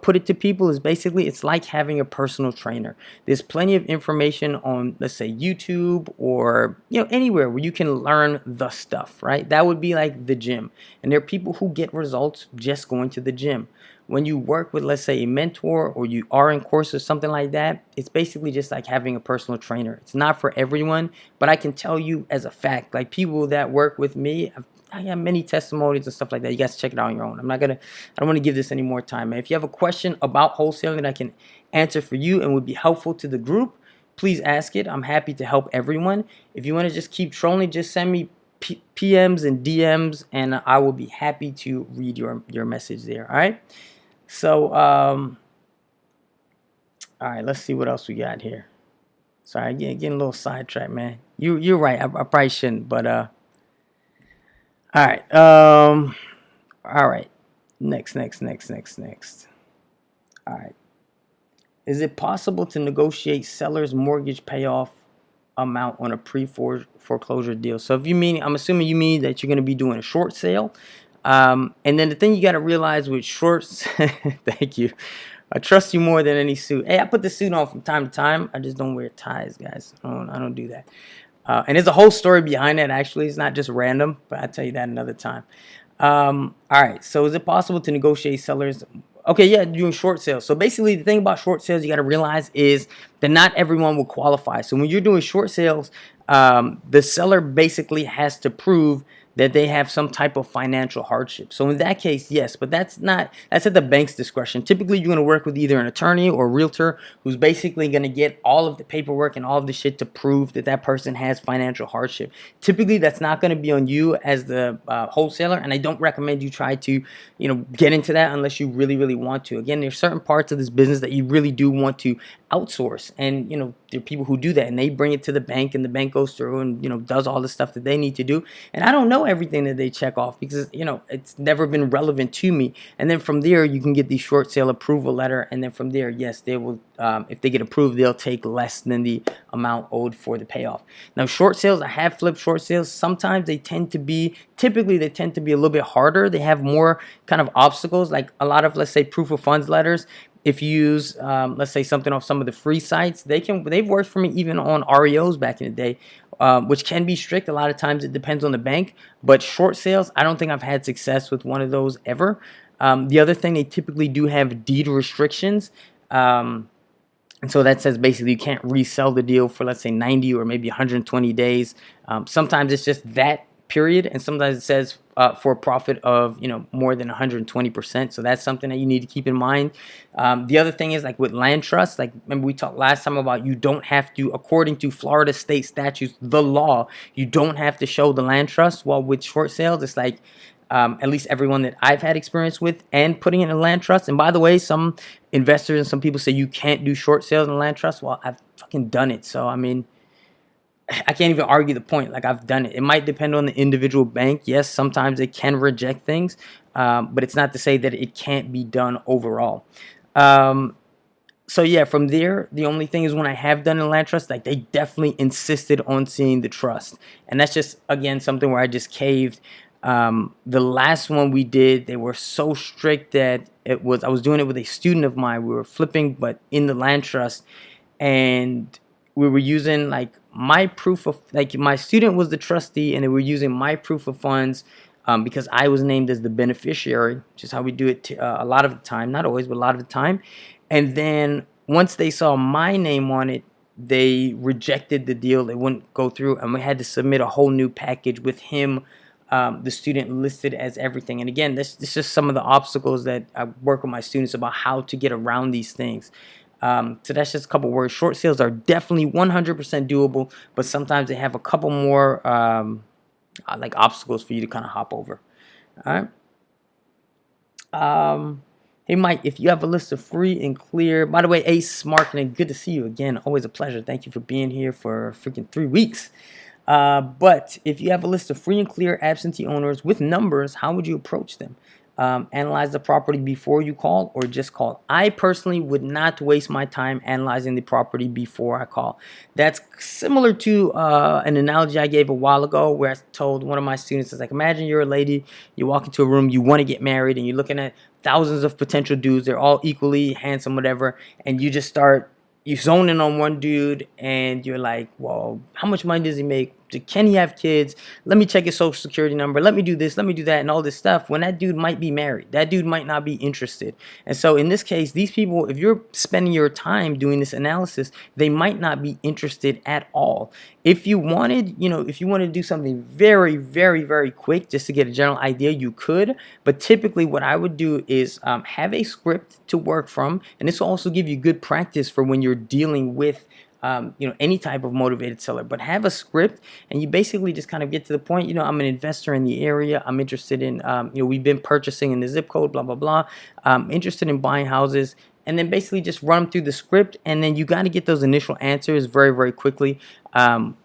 put it to people is basically it's like having a personal trainer. There's plenty of information on, let's say, YouTube or, anywhere where you can learn the stuff, right? That would be like the gym. And there are people who get results just going to the gym. When you work with, let's say, a mentor or you are in courses, something like that, it's basically just like having a personal trainer. It's not for everyone, but I can tell you as a fact, like people that work with me, I have many testimonies and stuff like that. You guys check it out on your own. I don't want to give this any more time. If you have a question about wholesaling that I can answer for you and would be helpful to the group, please ask it. I'm happy to help everyone. If you want to just keep trolling, just send me PMs and DMs, and I will be happy to read your message there. All right. So, all right, let's see what else we got here. Sorry, getting a little sidetracked, man. You're right. I probably shouldn't, but all right. All right. Next. All right. Is it possible to negotiate seller's mortgage payoff amount on a pre-foreclosure deal? So if you mean, I'm assuming you mean that you're going to be doing a short sale. And then the thing you got to realize with shorts, thank you. I trust you more than any suit. Hey, I put the suit on from time to time. I just don't wear ties, guys. I don't do that. And there's a whole story behind that, actually. It's not just random, but I'll tell you that another time. All right. So is it possible to negotiate sellers? Okay, yeah, doing short sales. So basically, the thing about short sales you got to realize is that not everyone will qualify. So when you're doing short sales, the seller basically has to prove that they have some type of financial hardship. So in that case, yes, but that's at the bank's discretion. Typically, you're going to work with either an attorney or a realtor who's basically going to get all of the paperwork and all of the shit to prove that that person has financial hardship. Typically, that's not going to be on you as the wholesaler, and I don't recommend you try to, get into that unless you really, really want to. Again, there's certain parts of this business that you really do want to outsource, and there are people who do that, and they bring it to the bank, and the bank goes through and does all the stuff that they need to do. And I don't know everything that they check off because it's never been relevant to me. And then from there you can get the short sale approval letter, and then from there, yes, they will, if they get approved, they'll take less than the amount owed for the payoff. Now, short sales, I have flipped short sales. Sometimes typically they tend to be a little bit harder. They have more kind of obstacles, like a lot of, let's say, proof of funds letters. If you use, let's say, something off some of the free sites, they've worked for me even on REOs back in the day, which can be strict. A lot of times it depends on the bank. But short sales, I don't think I've had success with one of those ever. The other thing, they typically do have deed restrictions. And so that says basically you can't resell the deal for, let's say, 90 or maybe 120 days. Sometimes it's just that period, and sometimes it says for a profit of more than 120%. So that's something that you need to keep in mind. The other thing is, like with land trusts, like remember we talked last time about you don't have to, according to Florida state statutes, the law, you don't have to show the land trust. While with short sales, it's like at least everyone that I've had experience with and putting in a land trust. And by the way, some investors and some people say you can't do short sales in a land trust. Well, I've fucking done it. So I mean, I can't even argue the point. Like, I've done it. It might depend on the individual bank. Yes, sometimes they can reject things, but it's not to say that it can't be done overall. So yeah, from there, the only thing is when I have done a land trust, like they definitely insisted on seeing the trust, and that's just again something where I just caved. The last one we did, they were so strict that I was doing it with a student of mine. We were flipping, but in the land trust, and we were using like my proof of, like, my student was the trustee, and they were using my proof of funds because I was named as the beneficiary, which is how we do it a lot of the time, not always, but a lot of the time. And then once they saw my name on it, they rejected the deal. It wouldn't go through, and we had to submit a whole new package with him, the student, listed as everything. And again, this is just some of the obstacles that I work with my students about how to get around these things. So that's just a couple words. Short sales are definitely 100% doable, but sometimes they have a couple more like obstacles for you to kind of hop over. All right. Hey Mike, if you have a list of free and clear, by the way, Ace Marketing, good to see you again. Always a pleasure. Thank you for being here for freaking 3 weeks. But if you have a list of free and clear absentee owners with numbers, how would you approach them? analyze the property before you call or just call. I personally would not waste my time analyzing the property before I call. That's similar to an analogy I gave a while ago where I told one of my students, it's like, imagine you're a lady, you walk into a room, you want to get married, and you're looking at thousands of potential dudes. They're all equally handsome, whatever, and you just start you zone in on one dude and you're like, well, how much money does he make? Can he have kids? Let me check his social security number. Let me do this. Let me do that and all this stuff. When that dude might be married, that dude might not be interested. And so in this case, these people, if you're spending your time doing this analysis, they might not be interested at all. If you wanted, if you wanted to do something very, very, very quick just to get a general idea, you could. But typically what I would do is have a script to work from. And this will also give you good practice for when you're dealing with any type of motivated seller. But have a script, and you basically just kind of get to the point. I'm an investor in the area. I'm interested in, we've been purchasing in the zip code, blah, blah, blah. I'm interested in buying houses. And then basically just run them through the script, and then you got to get those initial answers very, very quickly,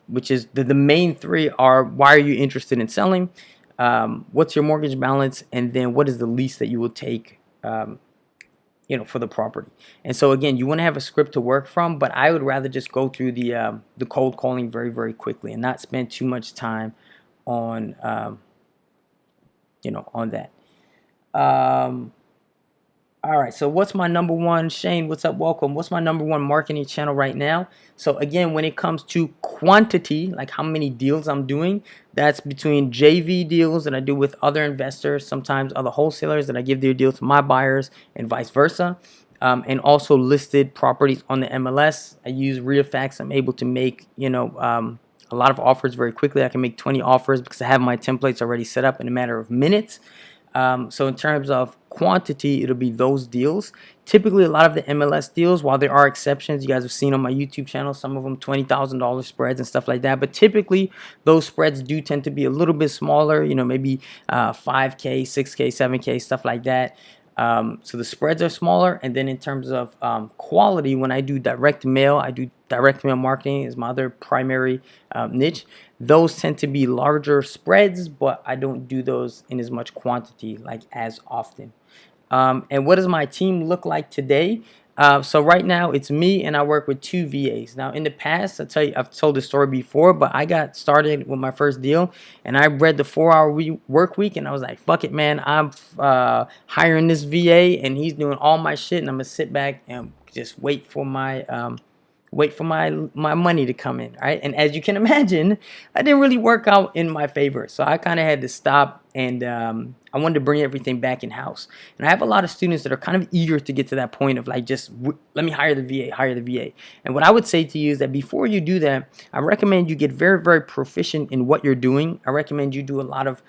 which is the main three are, why are you interested in selling? What's your mortgage balance? And then what is the lease that you will take for the property. And so again, you want to have a script to work from, but I would rather just go through the cold calling very, very quickly and not spend too much time on on that. All right, so what's my number one? Shane, what's up? Welcome. What's my number one marketing channel right now? So again, when it comes to quantity, like how many deals I'm doing, that's between JV deals that I do with other investors, sometimes other wholesalers that I give their deal to my buyers, and vice versa. And also listed properties on the MLS. I use RealFacts. I'm able to make, a lot of offers very quickly. I can make 20 offers because I have my templates already set up in a matter of minutes. So in terms of quantity, it'll be those deals. Typically, a lot of the MLS deals, while there are exceptions, you guys have seen on my YouTube channel, some of them $20,000 spreads and stuff like that. But typically, those spreads do tend to be a little bit smaller, maybe 5K, 6K, 7K, stuff like that. So the spreads are smaller. And then in terms of quality, when I do direct mail marketing is my other primary niche. Those tend to be larger spreads, but I don't do those in as much quantity, like as often. And what does my team look like today? So right now it's me, and I work with 2 VAs. Now in the past, I've told this story before, but I got started with my first deal, and I read the 4-hour work week, and I was like, fuck it, man. I'm hiring this VA, and he's doing all my shit, and I'm gonna sit back and just wait for my money to come in, right? And as you can imagine, I didn't really work out in my favor. So I kind of had to stop, and I wanted to bring everything back in-house. And I have a lot of students that are kind of eager to get to that point of like, just let me hire the VA. And what I would say to you is that before you do that, I recommend you get very, very proficient in what you're doing. I recommend you do a lot of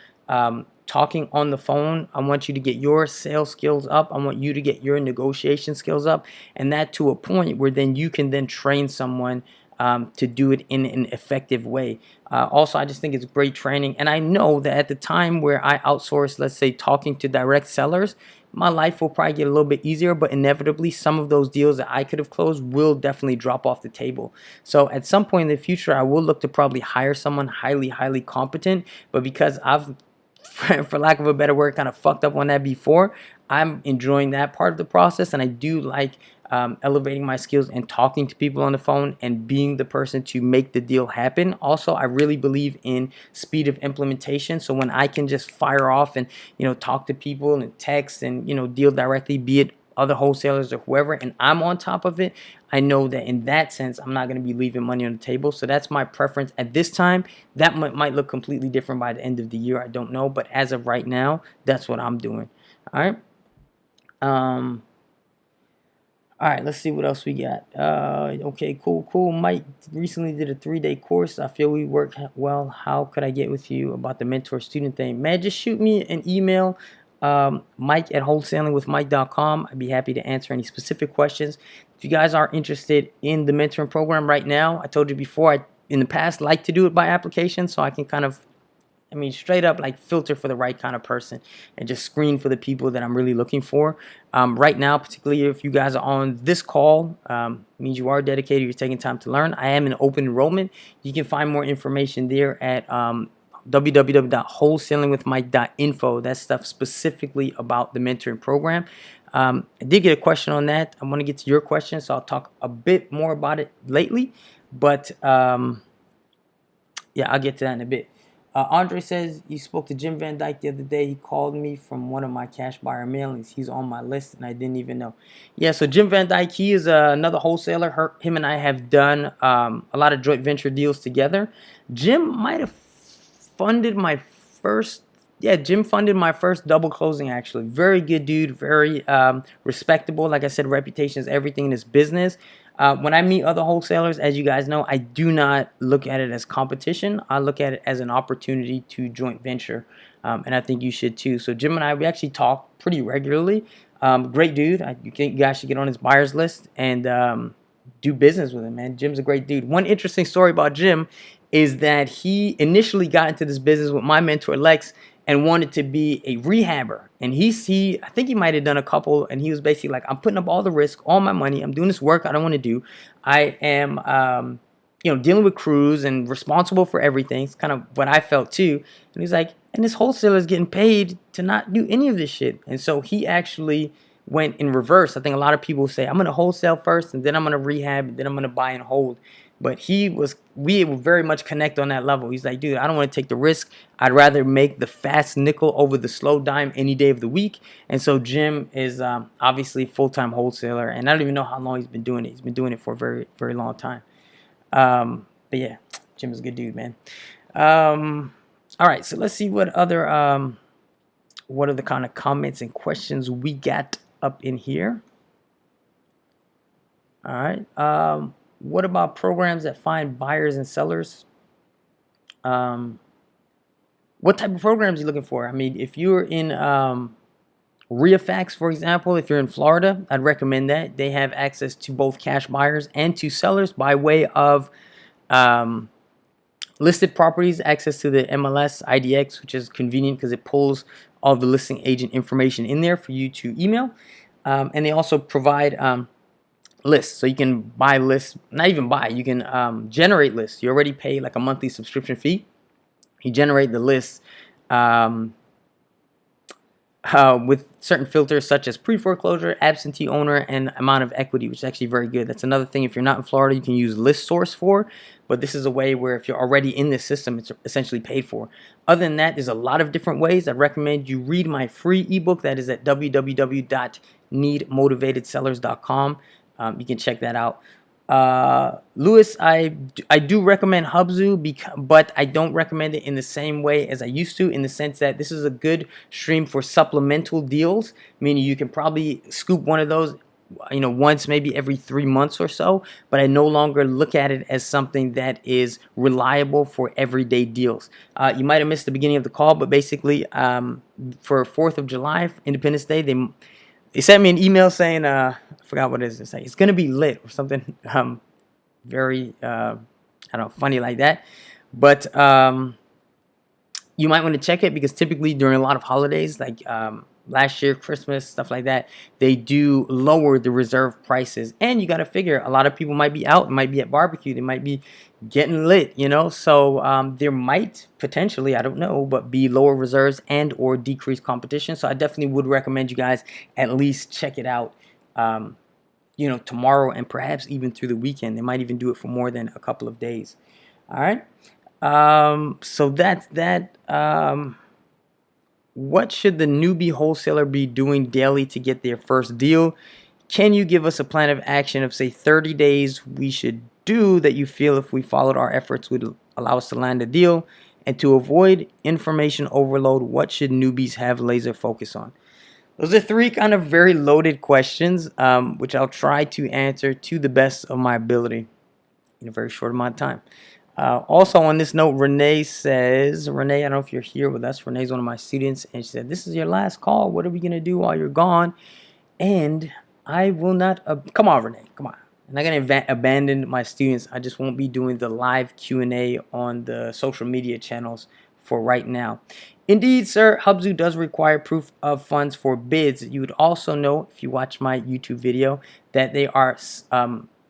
talking on the phone. I want you to get your sales skills up. I want you to get your negotiation skills up, and that to a point where then you can then train someone to do it in an effective way. Also, I just think it's great training. And I know that at the time where I outsource, let's say, talking to direct sellers, my life will probably get a little bit easier, but inevitably some of those deals that I could have closed will definitely drop off the table. So at some point in the future, I will look to probably hire someone highly, highly competent, but because I've for lack of a better word, kind of fucked up on that before, I'm enjoying that part of the process, and I do like elevating my skills and talking to people on the phone and being the person to make the deal happen. Also, I really believe in speed of implementation. So when I can just fire off and talk to people and text and deal directly, be it other wholesalers or whoever, and I'm on top of it, I know that in that sense, I'm not going to be leaving money on the table. So that's my preference at this time. That might look completely different by the end of the year. I don't know. But as of right now, that's what I'm doing. All right. All right, let's see what else we got. Okay, cool. Mike recently did a 3-day course. I feel we work well. How could I get with you about the mentor-student thing? Man, just shoot me an email. Mike@wholesalingwithmike.com. I'd be happy to answer any specific questions. If you guys are interested in the mentoring program right now, I told you before, I in the past like to do it by application, so I can kind of, straight up like filter for the right kind of person and just screen for the people that I'm really looking for. Right now, particularly if you guys are on this call, means you are dedicated, you're taking time to learn. I am in open enrollment. You can find more information there at www.wholesalingwithmike.info. That's stuff specifically about the mentoring program. I did get a question on that. I want to get to your question, so I'll talk a bit more about it lately. But yeah, I'll get to that in a bit. Andre says, you spoke to Jim Van Dyke the other day. He called me from one of my cash buyer mailings. He's on my list, and I didn't even know. Yeah, so Jim Van Dyke, he is another wholesaler. Him and I have done a lot of joint venture deals together. Jim might have funded my first, yeah, Jim funded my first double closing, actually. Very good dude, very respectable. Like I said, reputation is everything in this business. When I meet other wholesalers, as you guys know, I do not look at it as competition. I look at it as an opportunity to joint venture, and I think you should too. So Jim and I, we actually talk pretty regularly. Great dude. You guys should get on his buyers list and do business with him, man. Jim's a great dude. One interesting story about Jim is that he initially got into this business with my mentor, Lex, and wanted to be a rehabber. And I think he might have done a couple, and he was basically like, I'm putting up all the risk, all my money. I'm doing this work I don't want to do. I am, dealing with crews and responsible for everything. It's kind of what I felt too. And he's like, and this wholesaler is getting paid to not do any of this shit. And so he actually went in reverse. I think a lot of people say, I'm going to wholesale first, and then I'm going to rehab, and then I'm going to buy and hold. But we would very much connect on that level. He's like, dude, I don't want to take the risk. I'd rather make the fast nickel over the slow dime any day of the week. And so Jim is obviously a full-time wholesaler. And I don't even know how long he's been doing it. He's been doing it for a very, very long time. But yeah, Jim is a good dude, man. All right, so let's see what other kind of comments and questions we got up in here. All right. What about programs that find buyers and sellers? What type of programs are you looking for? I mean, if you're in REIFax, for example, if you're in Florida, I'd recommend that. They have access to both cash buyers and to sellers by way of listed properties, access to the MLS IDX, which is convenient because it pulls all the listing agent information in there for you to email. And they also provide lists, so you can buy lists, not even buy, you can generate lists. You already pay like a monthly subscription fee. You generate the lists with certain filters such as pre-foreclosure, absentee owner, and amount of equity, which is actually very good. That's another thing, if you're not in Florida, you can use ListSource for, but this is a way where if you're already in this system, it's essentially paid for. Other than that, there's a lot of different ways. I recommend you read my free ebook that is at www.needmotivatedsellers.com. You can check that out. Lewis, I do recommend Hubzu, but I don't recommend it in the same way as I used to, in the sense that this is a good stream for supplemental deals, meaning you can probably scoop one of those once, maybe every 3 months or so, but I no longer look at it as something that is reliable for everyday deals. You might have missed the beginning of the call, but basically for 4th of July, Independence Day, they sent me an email saying, I forgot what it is. It's like, it's going to be lit or something very, I don't know, funny like that. But you might want to check it, because typically during a lot of holidays, like last year, Christmas, stuff like that, they do lower the reserve prices. And you got to figure, a lot of people might be out, might be at barbecue, they might be getting lit, so there might potentially, I don't know, but be lower reserves and or decreased competition. So I definitely would recommend you guys at least check it out tomorrow, and perhaps even through the weekend. They might even do it for more than a couple of days. All right, so that's that. What should the newbie wholesaler be doing daily to get their first deal? Can you give us a plan of action of, say, 30 days we should do that you feel, if we followed our efforts, would allow us to land a deal? And to avoid information overload, what should newbies have laser focus on? Those are 3 kind of very loaded questions, which I'll try to answer to the best of my ability in a very short amount of time. Also on this note, Renee says, Renee, I don't know if you're here with us. Renee's one of my students, and she said, this is your last call. What are we going to do while you're gone? And I will not, come on, Renee, come on. I'm not going to abandon my students. I just won't be doing the live Q&A on the social media channels for right now. Indeed, sir, Hubzu does require proof of funds for bids. You would also know, if you watch my YouTube video, that they are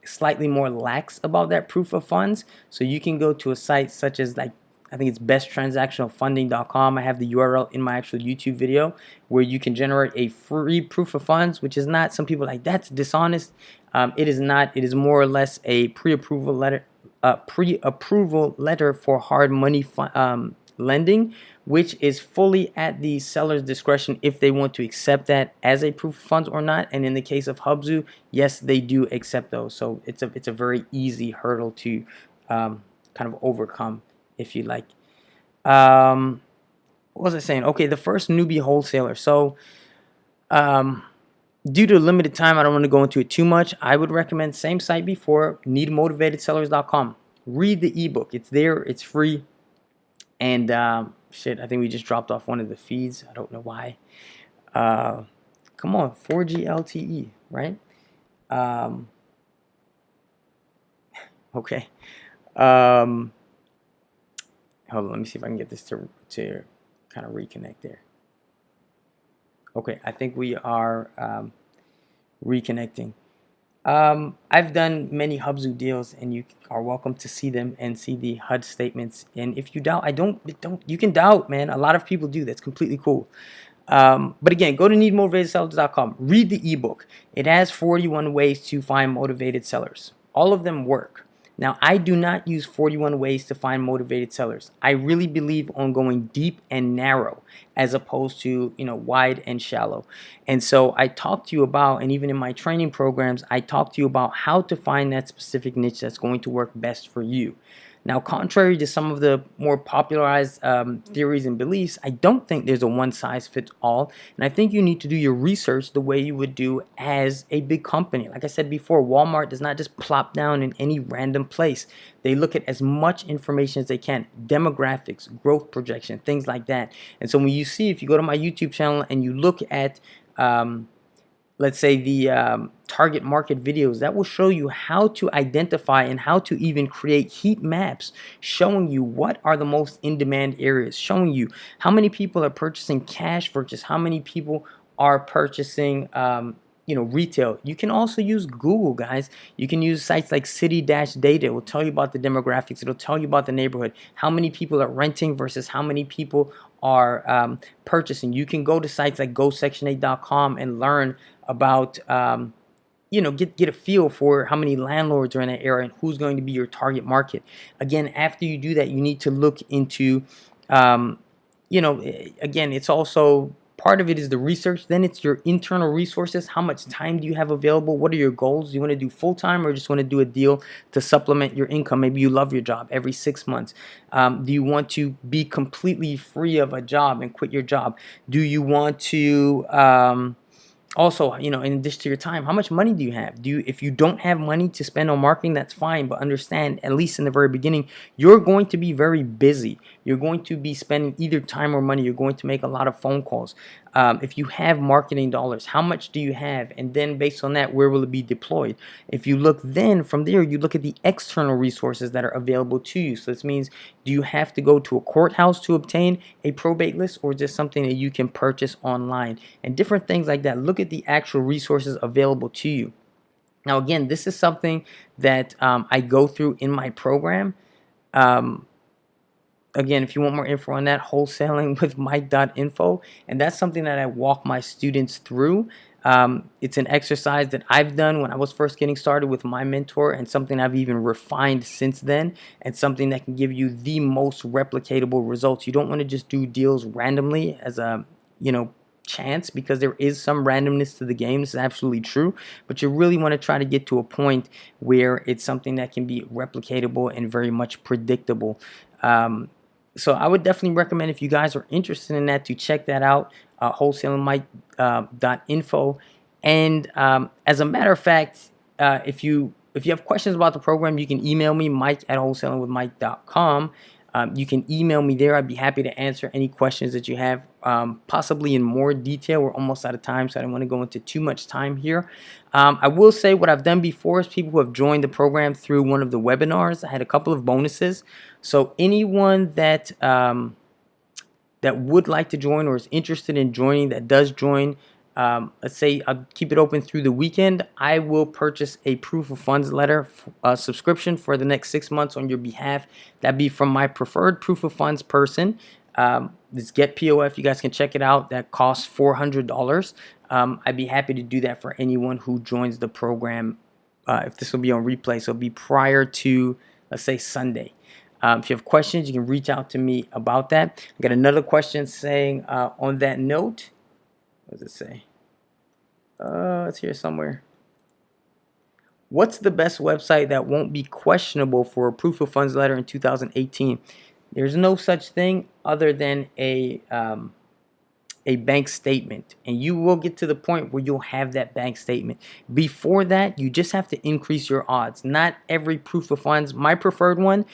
slightly more lax about that proof of funds. So you can go to a site such as like I think it's besttransactionalfunding.com. I have the URL in my actual YouTube video where you can generate a free proof of funds, which is not, some people are like, that's dishonest. It is not. It is more or less a pre-approval letter for hard money lending, which is fully at the seller's discretion if they want to accept that as a proof of funds or not. And in the case of Hubzu, yes, they do accept those. So it's a very easy hurdle to kind of overcome, if you like. What was I saying? Okay, the first newbie wholesaler. So due to limited time, I don't want to go into it too much. I would recommend same site before, needmotivatedsellers.com. Read the ebook. It's there. It's free. And shit, I think we just dropped off one of the feeds. I don't know why. Come on, 4G LTE, right? Okay. Hold on, let me see if I can get this to kind of reconnect there. Okay, I think we are reconnecting. I've done many Hubzu deals, and you are welcome to see them and see the HUD statements. And if you doubt, you can doubt, man. A lot of people do. That's completely cool. But again, go to needmotivatedsellers.com. Read the ebook. It has 41 ways to find motivated sellers. All of them work. Now, I do not use 41 ways to find motivated sellers. I really believe on going deep and narrow as opposed to, wide and shallow. And so I talk to you about, and even in my training programs, I talk to you about how to find that specific niche that's going to work best for you. Now, contrary to some of the more popularized theories and beliefs, I don't think there's a one-size-fits-all. And I think you need to do your research the way you would do as a big company. Like I said before, Walmart does not just plop down in any random place. They look at as much information as they can, demographics, growth projection, things like that. And so when you see, if you go to my YouTube channel and you look at let's say the target market videos, that will show you how to identify and how to even create heat maps showing you what are the most in-demand areas, showing you how many people are purchasing cash versus how many people are purchasing retail. You can also use Google, guys. You can use sites like City-Data. It will tell you about the demographics. It'll tell you about the neighborhood, how many people are renting versus how many people are purchasing. You can go to sites like GoSection8.com and learn about get a feel for how many landlords are in that area and who's going to be your target market. Again, after you do that, you need to look into again, it's also part of it is the research, then it's your internal resources. How much time do you have available? What are your goals? Do you want to do full-time or just want to do a deal to supplement your income? Maybe you love your job every 6 months. Do you want to be completely free of a job and quit your job? Do you want to also, in addition to your time, how much money do you have? If you don't have money to spend on marketing, that's fine. But understand, at least in the very beginning, you're going to be very busy. You're going to be spending either time or money. You're going to make a lot of phone calls. If you have marketing dollars, how much do you have? And then based on that, where will it be deployed? If you look then from there, you look at the external resources that are available to you. So this means, do you have to go to a courthouse to obtain a probate list, or is this something that you can purchase online? And different things like that. Look at the actual resources available to you. Now, again, this is something that I go through in my program. Again, if you want more info on that, wholesalingwithmike.info. And that's something that I walk my students through. It's an exercise that I've done when I was first getting started with my mentor, and something I've even refined since then, and something that can give you the most replicatable results. You don't want to just do deals randomly as a, chance, because there is some randomness to the game. This is absolutely true, but you really want to try to get to a point where it's something that can be replicatable and very much predictable. So I would definitely recommend, if you guys are interested in that, to check that out, wholesalingmike.info. And as a matter of fact, if you have questions about the program, you can email me, mike@wholesalingwithmike.com. You can email me there. I'd be happy to answer any questions that you have, possibly in more detail. We're almost out of time, so I don't want to go into too much time here. I will say what I've done before is people who have joined the program through one of the webinars, I had a couple of bonuses. So anyone that that would like to join or is interested in joining, that does join, let's say I'll keep it open through the weekend, I will purchase a proof of funds letter subscription for the next 6 months on your behalf. That'd be from my preferred proof of funds person. This Get POF, you guys can check it out. That costs $400. I'd be happy to do that for anyone who joins the program. If this will be on replay, so it'll be prior to, let's say, Sunday. If you have questions, you can reach out to me about that. I got another question saying, on that note, what does it say? It's here somewhere. What's the best website that won't be questionable for a proof of funds letter in 2018? There's no such thing other than a bank statement, and you will get to the point where you'll have that bank statement. Before that, you just have to increase your odds. Not every proof of funds, my preferred one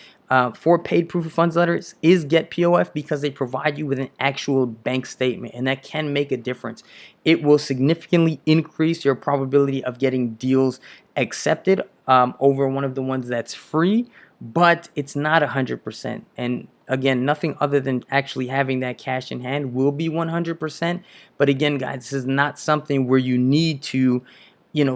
for paid proof of funds letters is Get POF, because they provide you with an actual bank statement, and that can make a difference. It will significantly increase your probability of getting deals accepted over one of the ones that's free, but it's not 100%. And again, nothing other than actually having that cash in hand will be 100%. But again, guys, this is not something where you need to,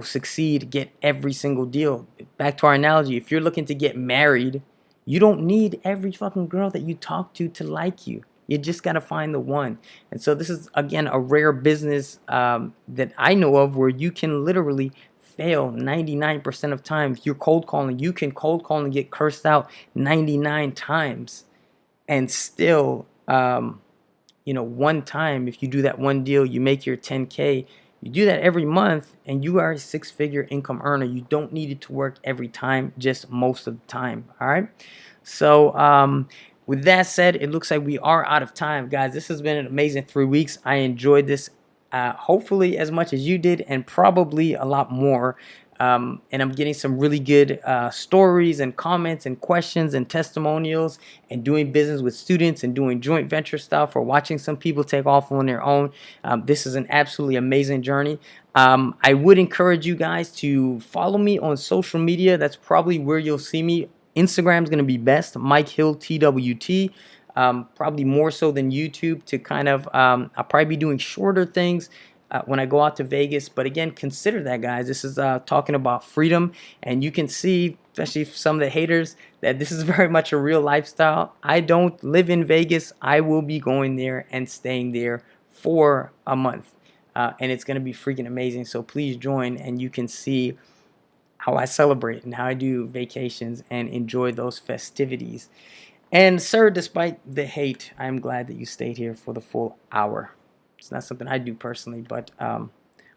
succeed, get every single deal. Back to our analogy, if you're looking to get married, you don't need every fucking girl that you talk to like you. You just got to find the one. And so this is, again, a rare business that I know of where you can literally fail 99% of times. You're cold calling. You can cold call and get cursed out 99 times. And still, one time, if you do that one deal, you make your 10K. You do that every month, and you are a six-figure income earner. You don't need it to work every time, just most of the time. All right. So with that said, it looks like we are out of time, guys. This has been an amazing 3 weeks. I enjoyed this, hopefully as much as you did, and probably a lot more. And I'm getting some really good stories and comments and questions and testimonials, and doing business with students and doing joint venture stuff, or watching some people take off on their own. This is an absolutely amazing journey. I would encourage you guys to follow me on social media. That's probably where you'll see me. Instagram is going to be best, Mike Hill TWT. Probably more so than YouTube, to kind of, I'll probably be doing shorter things when I go out to Vegas. But again, consider that, guys. This is talking about freedom, and you can see, especially some of the haters, that this is very much a real lifestyle. I don't live in Vegas. I will be going there and staying there for a month, and it's going to be freaking amazing. So please join, and you can see how I celebrate and how I do vacations and enjoy those festivities. And sir, despite the hate, I'm glad that you stayed here for the full hour. It's not something I do personally, but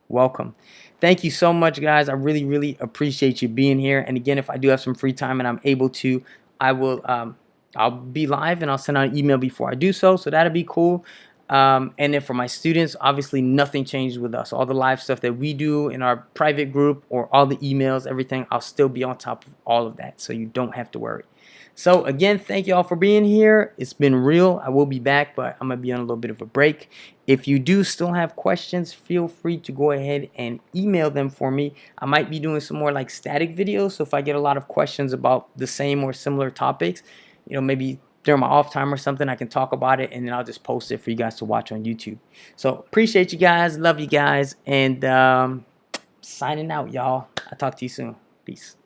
welcome. Thank you so much, guys. I really, really appreciate you being here. And again, if I do have some free time and I'm able to, I will, I'll be live, and I'll send out an email before I do so. So that'll be cool. And then for my students, obviously nothing changed with us. All the live stuff that we do in our private group, or all the emails, everything, I'll still be on top of all of that. So you don't have to worry. So again, thank you all for being here. It's been real. I will be back, but I'm going to be on a little bit of a break. If you do still have questions, feel free to go ahead and email them for me. I might be doing some more like static videos. So if I get a lot of questions about the same or similar topics, maybe during my off time or something, I can talk about it, and then I'll just post it for you guys to watch on YouTube. So appreciate you guys. Love you guys. And signing out, y'all. I'll talk to you soon. Peace.